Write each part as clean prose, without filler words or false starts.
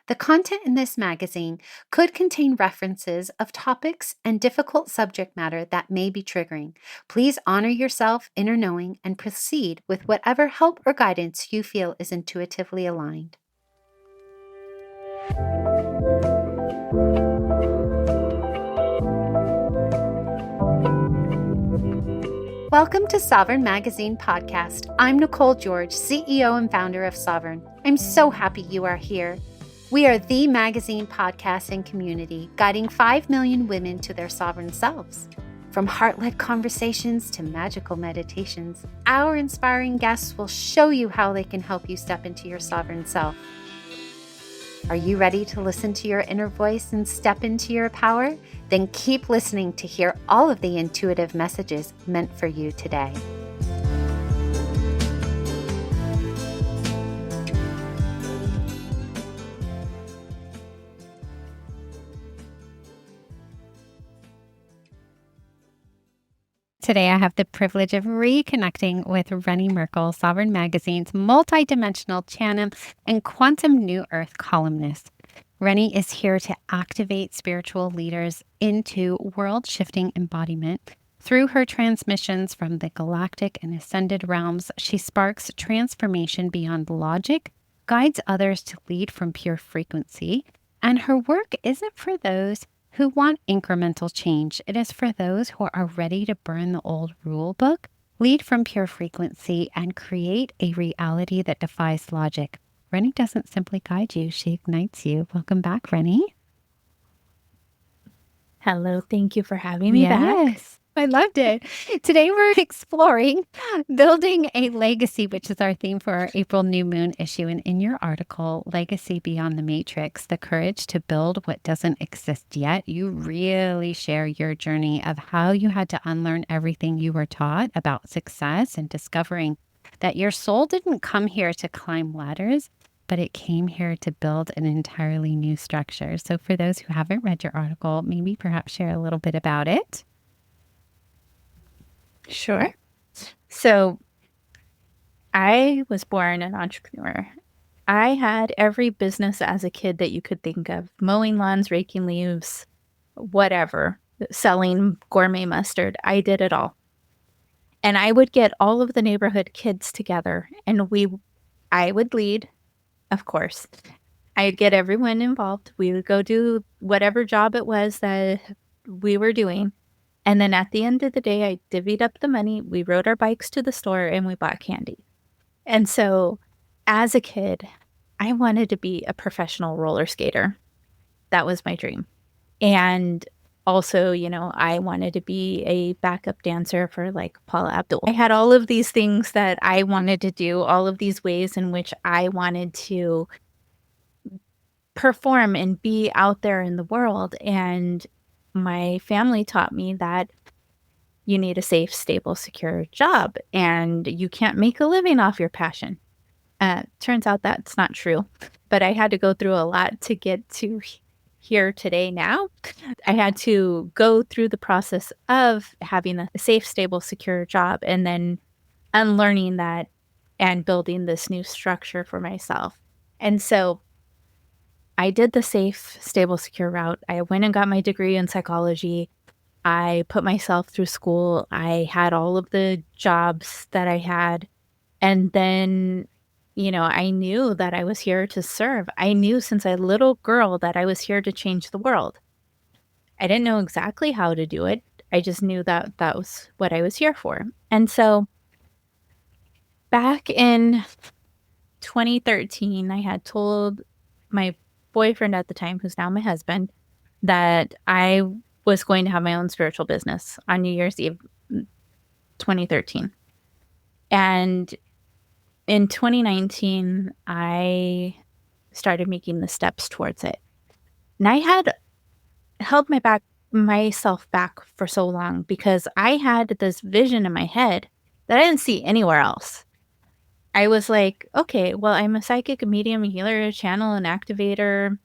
The content in this magazine could contain references of topics and difficult subject matter that may be triggering. Please honor yourself, inner knowing, and proceed with whatever help or guidance you feel is intuitively aligned. Welcome to Sovereign Magazine Podcast. I'm Nicole George, CEO and founder of Sovereign. I'm so happy you are here. We are the magazine, podcast, and community guiding 5 million women to their sovereign selves. From heart-led conversations to magical meditations, our inspiring guests will show you how they can help you step into your sovereign self. Are you ready to listen to your inner voice and step into your power? Then keep listening to hear all of the intuitive messages meant for you today. Today, I have the privilege of reconnecting with Renee Merkle, Sovereign Magazine's multidimensional channel and quantum new earth columnist. Renee is here to activate spiritual leaders into world-shifting embodiment. Through her transmissions from the galactic and ascended realms, she sparks transformation beyond logic, guides others to lead from pure frequency, and her work isn't for those who want incremental change. It is for those who are ready to burn the old rule book, lead from pure frequency, and create a reality that defies logic. Renee doesn't simply guide you, she ignites you. Welcome back, Renee. Hello, thank you for having me back. Yes, I loved it. Today we're exploring building a legacy, which is our theme for our April new moon issue. And in your article, Legacy Beyond the Matrix, the courage to build what doesn't exist yet, you really share your journey of how you had to unlearn everything you were taught about success and discovering that your soul didn't come here to climb ladders, but it came here to build an entirely new structure. So for those who haven't read your article, maybe perhaps share a little bit about it. Sure. So I was born an entrepreneur. I had every business as a kid that you could think of: mowing lawns, raking leaves, whatever, selling gourmet mustard. I did it all. And I would get all of the neighborhood kids together and I would lead, of course. I'd get everyone involved. We would go do whatever job it was that we were doing. And then at the end of the day, I divvied up the money. We rode our bikes to the store and we bought candy. And so as a kid, I wanted to be a professional roller skater. That was my dream. And also, I wanted to be a backup dancer for like Paula Abdul. I had all of these things that I wanted to do, all of these ways in which I wanted to perform and be out there in the world. And my family taught me that you need a safe, stable, secure job, and you can't make a living off your passion. Turns out that's not true, but I had to go through a lot to get to here today now. I had to go through the process of having a safe, stable, secure job and then unlearning that and building this new structure for myself. And so I did the safe, stable, secure route. I went and got my degree in psychology. I put myself through school. I had all of the jobs that I had. And then, I knew that I was here to serve. I knew since a little girl that I was here to change the world. I didn't know exactly how to do it. I just knew that that was what I was here for. And so back in 2013, I had told my boyfriend at the time, who's now my husband, that I was going to have my own spiritual business on New Year's Eve 2013. And in 2019, I started making the steps towards it. And I had held myself back for so long because I had this vision in my head that I didn't see anywhere else. I was like, okay, well, I'm a psychic, a medium, a healer, a channel, an activator.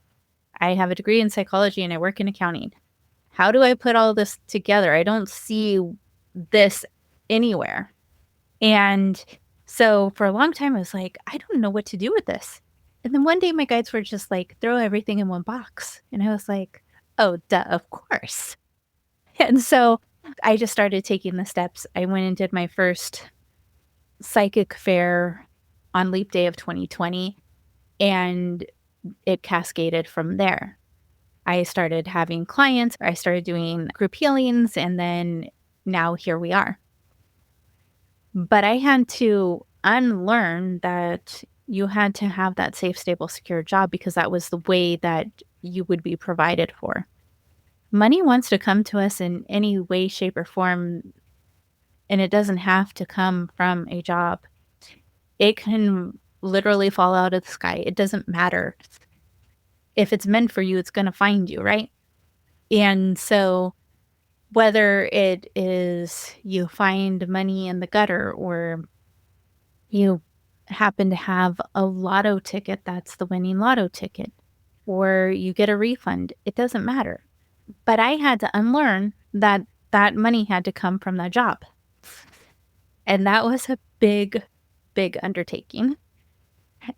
I have a degree in psychology and I work in accounting. How do I put all this together? I don't see this anywhere. And so for a long time, I was like, I don't know what to do with this. And then one day my guides were just like, throw everything in one box. And I was like, oh, duh, of course. And so I just started taking the steps. I went and did my first psychic fair on Leap Day of 2020, and it cascaded from there. I started having clients, I started doing group healings, and then now here we are. But I had to unlearn that you had to have that safe, stable, secure job because that was the way that you would be provided for. Money wants to come to us in any way, shape, or form, and it doesn't have to come from a job. It can literally fall out of the sky. It doesn't matter. If it's meant for you, it's going to find you, right? And so whether it is you find money in the gutter or you happen to have a lotto ticket that's the winning lotto ticket, or you get a refund, it doesn't matter. But I had to unlearn that that money had to come from that job. And that was a big, big undertaking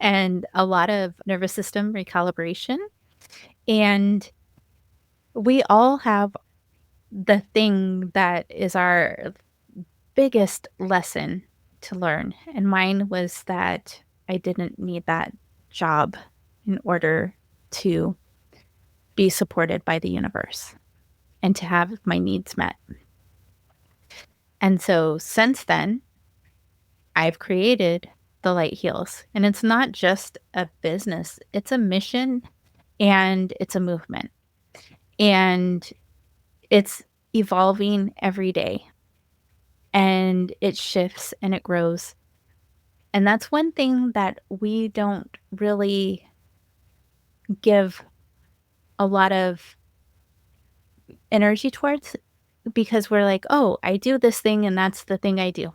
and a lot of nervous system recalibration. And we all have the thing that is our biggest lesson to learn. And mine was that I didn't need that job in order to be supported by the universe and to have my needs met. And so since then, I've created the Light Heals. And it's not just a business, it's a mission and it's a movement. And it's evolving every day. And it shifts and it grows. And that's one thing that we don't really give a lot of energy towards because we're like, oh, I do this thing and that's the thing I do.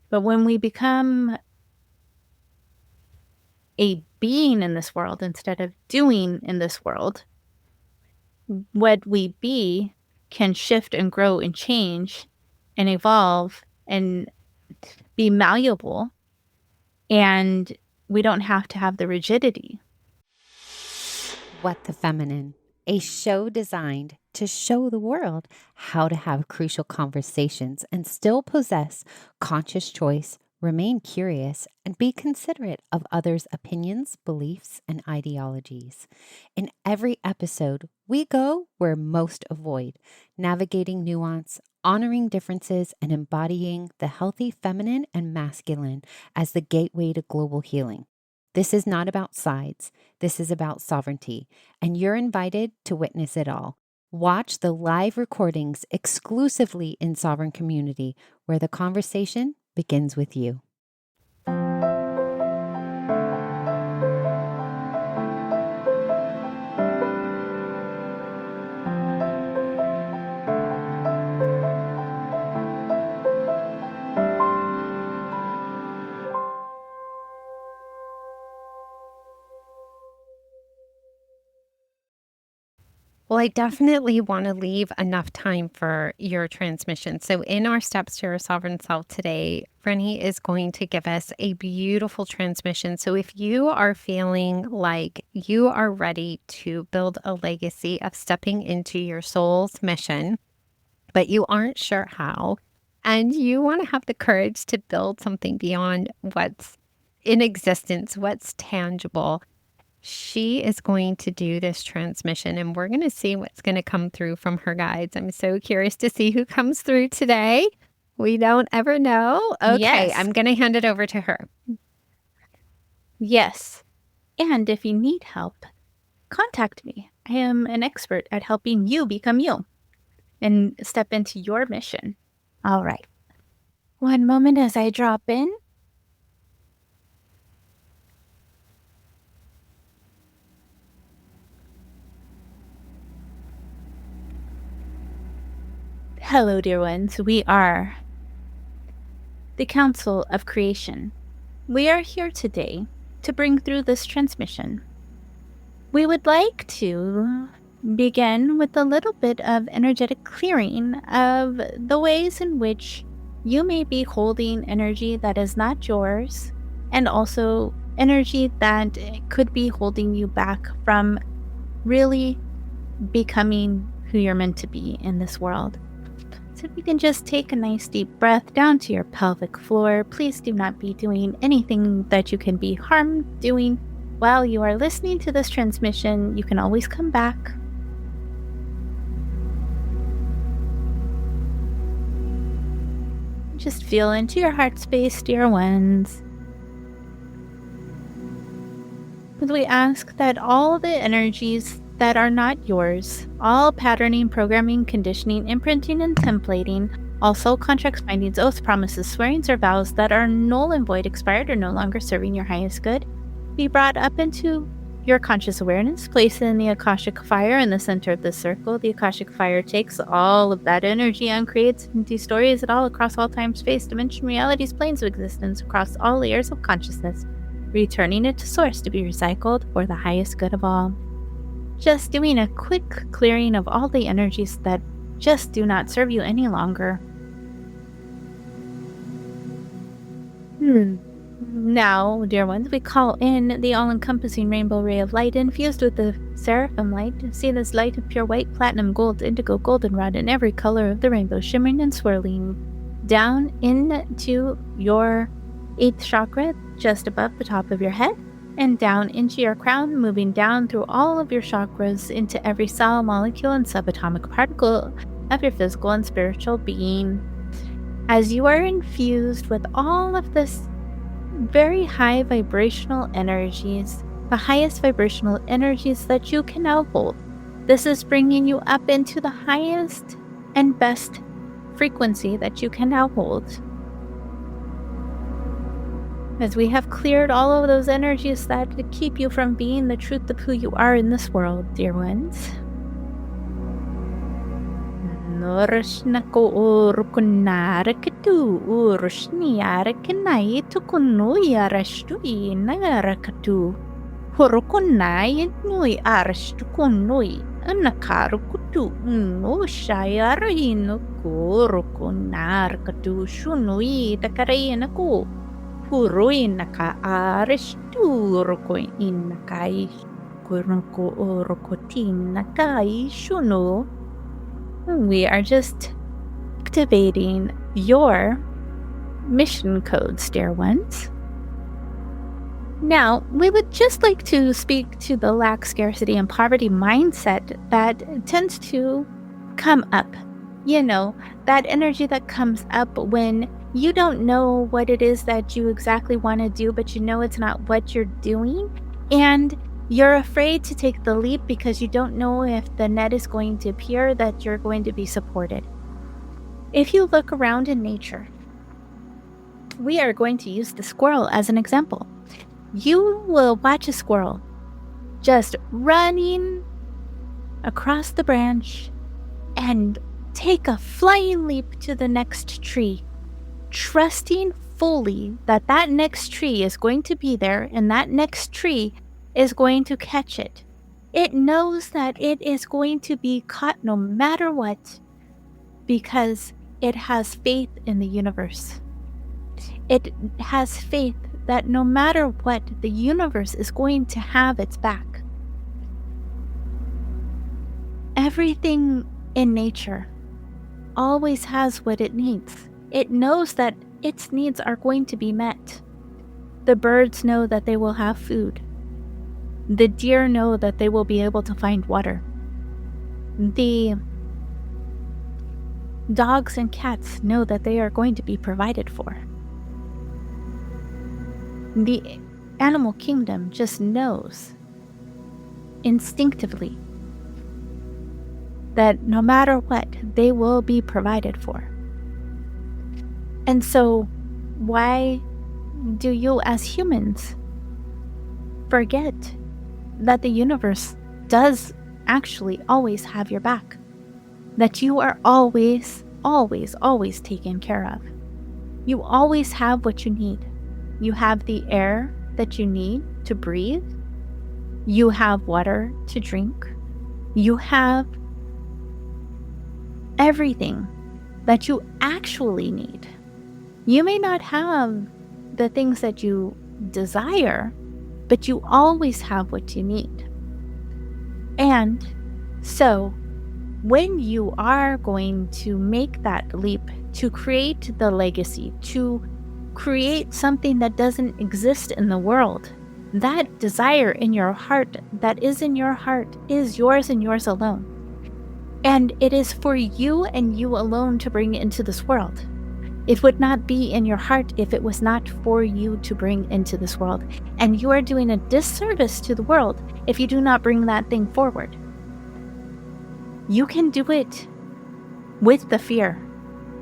But when we become a being in this world instead of doing in this world, what we be can shift and grow and change and evolve and be malleable. And we don't have to have the rigidity. What the Feminine, a show designed to show the world how to have crucial conversations and still possess conscious choice, remain curious, and be considerate of others' opinions, beliefs, and ideologies. In every episode, we go where most avoid, navigating nuance, honoring differences, and embodying the healthy feminine and masculine as the gateway to global healing. This is not about sides. This is about sovereignty, and you're invited to witness it all. Watch the live recordings exclusively in Sovereign Community, where the conversation begins with you. Well, I definitely want to leave enough time for your transmission. So in our Steps to Your Sovereign Self today, Renee is going to give us a beautiful transmission. So if you are feeling like you are ready to build a legacy of stepping into your soul's mission, but you aren't sure how, and you want to have the courage to build something beyond what's in existence, what's tangible, she is going to do this transmission and we're going to see what's going to come through from her guides. I'm so curious to see who comes through today. We don't ever know. Okay, Yes. I'm going to hand it over to her. Yes. And if you need help, contact me. I am an expert at helping you become you and step into your mission. All right. One moment as I drop in. Hello, dear ones. We are the Council of Creation. We are here today to bring through this transmission. We would like to begin with a little bit of energetic clearing of the ways in which you may be holding energy that is not yours, and also energy that could be holding you back from really becoming who you're meant to be in this world. So if you can just take a nice deep breath down to your pelvic floor, please do not be doing anything that you can be harmed doing while you are listening to this transmission. You can always come back. Just feel into your heart space, dear ones. And we ask that all the energies that are not yours, all patterning, programming, conditioning, imprinting, and templating, also contracts, bindings, oaths, promises, swearings, or vows that are null and void, expired, or no longer serving your highest good, be brought up into your conscious awareness, placed in the Akashic fire in the center of the circle. The Akashic fire takes all of that energy and creates and destroys it all across all time, space, dimension, realities, planes of existence, across all layers of consciousness, returning it to source to be recycled for the highest good of all. Just doing a quick clearing of all the energies that just do not serve you any longer. Now, dear ones, we call in the all-encompassing rainbow ray of light infused with the seraphim light. See this light of pure white, platinum, gold, indigo, goldenrod, in every color of the rainbow, shimmering and swirling down into your 8th chakra, just above the top of your head, and down into your crown, moving down through all of your chakras into every cell, molecule, and subatomic particle of your physical and spiritual being. As you are infused with all of this very high vibrational energies, the highest vibrational energies that you can now hold, this is bringing you up into the highest and best frequency that you can now hold. As we have cleared all of those energies that keep you from being the truth of who you are in this world, dear ones. Huruinaka arishturko inakai kurunko orokotin shunu. We are just activating your mission codes, dear ones. Now, we would just like to speak to the lack, scarcity, and poverty mindset that tends to come up. You know, that energy that comes up when you don't know what it is that you exactly want to do, but you know it's not what you're doing. And you're afraid to take the leap because you don't know if the net is going to appear, that you're going to be supported. If you look around in nature, we are going to use the squirrel as an example. You will watch a squirrel just running across the branch and take a flying leap to the next tree, trusting fully that that next tree is going to be there and that next tree is going to catch it. It knows that it is going to be caught no matter what because it has faith in the universe. It has faith that no matter what, the universe is going to have its back. Everything in nature always has what it needs. It knows that its needs are going to be met. The birds know that they will have food. The deer know that they will be able to find water. The dogs and cats know that they are going to be provided for. The animal kingdom just knows instinctively that no matter what, they will be provided for. And so, why do you as humans forget that the universe does actually always have your back? That you are always, always, always taken care of. You always have what you need. You have the air that you need to breathe. You have water to drink. You have everything that you actually need. You may not have the things that you desire, but you always have what you need. And so when you are going to make that leap to create the legacy, to create something that doesn't exist in the world, that desire in your heart that is in your heart is yours and yours alone. And it is for you and you alone to bring into this world. It would not be in your heart if it was not for you to bring into this world. And you are doing a disservice to the world if you do not bring that thing forward. You can do it with the fear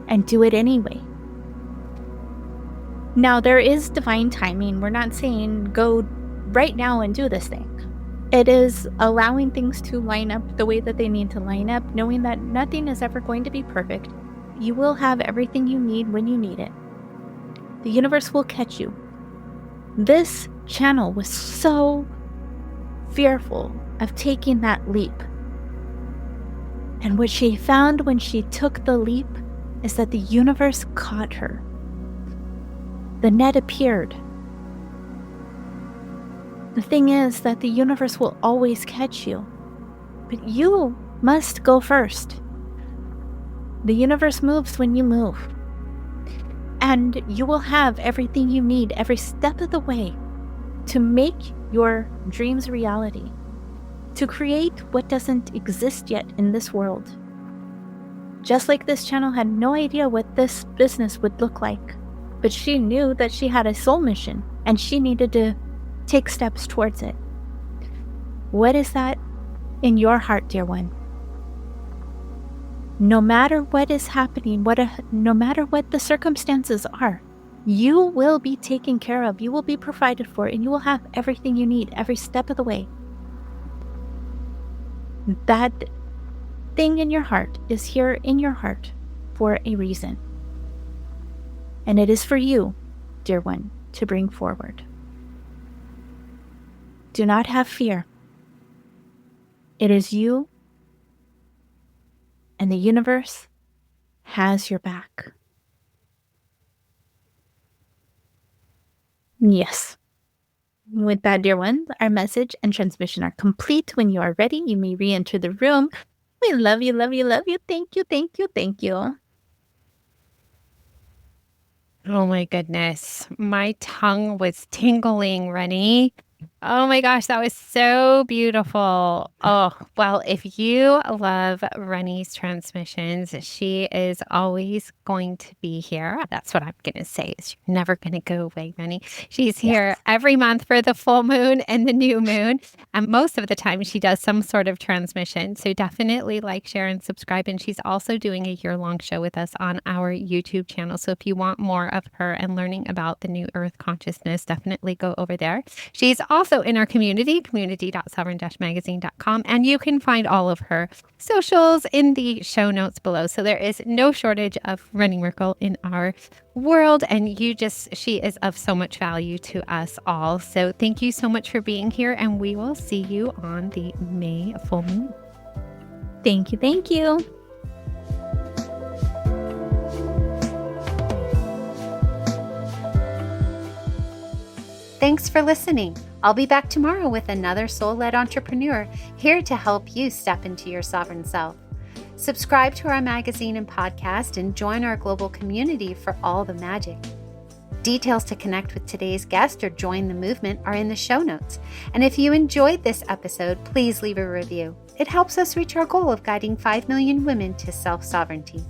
and do it anyway. Now, there is divine timing. We're not saying go right now and do this thing. It is allowing things to line up the way that they need to line up, knowing that nothing is ever going to be perfect. You will have everything you need when you need it. The universe will catch you. This channel was so fearful of taking that leap. And what she found when she took the leap is that the universe caught her. The net appeared. The thing is that the universe will always catch you, but you must go first. The universe moves when you move, and you will have everything you need every step of the way to make your dreams a reality, to create what doesn't exist yet in this world. Just like this channel had no idea what this business would look like, but she knew that she had a soul mission and she needed to take steps towards it. What is that in your heart, dear one? No matter what is happening, no matter what the circumstances are, you will be taken care of, you will be provided for, and you will have everything you need every step of the way. That thing in your heart is here in your heart for a reason. And it is for you, dear one, to bring forward. Do not have fear. It is you, and the universe has your back. Yes. With that, dear ones, our message and transmission are complete. When you are ready, you may re-enter the room. We love you, love you, love you. Thank you, thank you, thank you. Oh my goodness. My tongue was tingling, Rennie. Oh my gosh, that was so beautiful. Oh, well, if you love Rennie's transmissions, she is always going to be here. That's what I'm going to say. Is you're never going to go away, Rennie. She's here every month for the full moon and the new moon. And most of the time she does some sort of transmission. So definitely like, share, and subscribe. And she's also doing a year-long show with us on our YouTube channel. So if you want more of her and learning about the new earth consciousness, definitely go over there. She's also in our community.sovereign-magazine.com, and you can find all of her socials in the show notes below. So there is no shortage of Renee Merkle in our world, and she is of so much value to us all. So thank you so much for being here, and we will see you on the May full moon. Thank you, thank you. Thanks for listening. I'll be back tomorrow with another soul-led entrepreneur here to help you step into your sovereign self. Subscribe to our magazine and podcast and join our global community for all the magic. Details to connect with today's guest or join the movement are in the show notes. And if you enjoyed this episode, please leave a review. It helps us reach our goal of guiding 5 million women to self-sovereignty.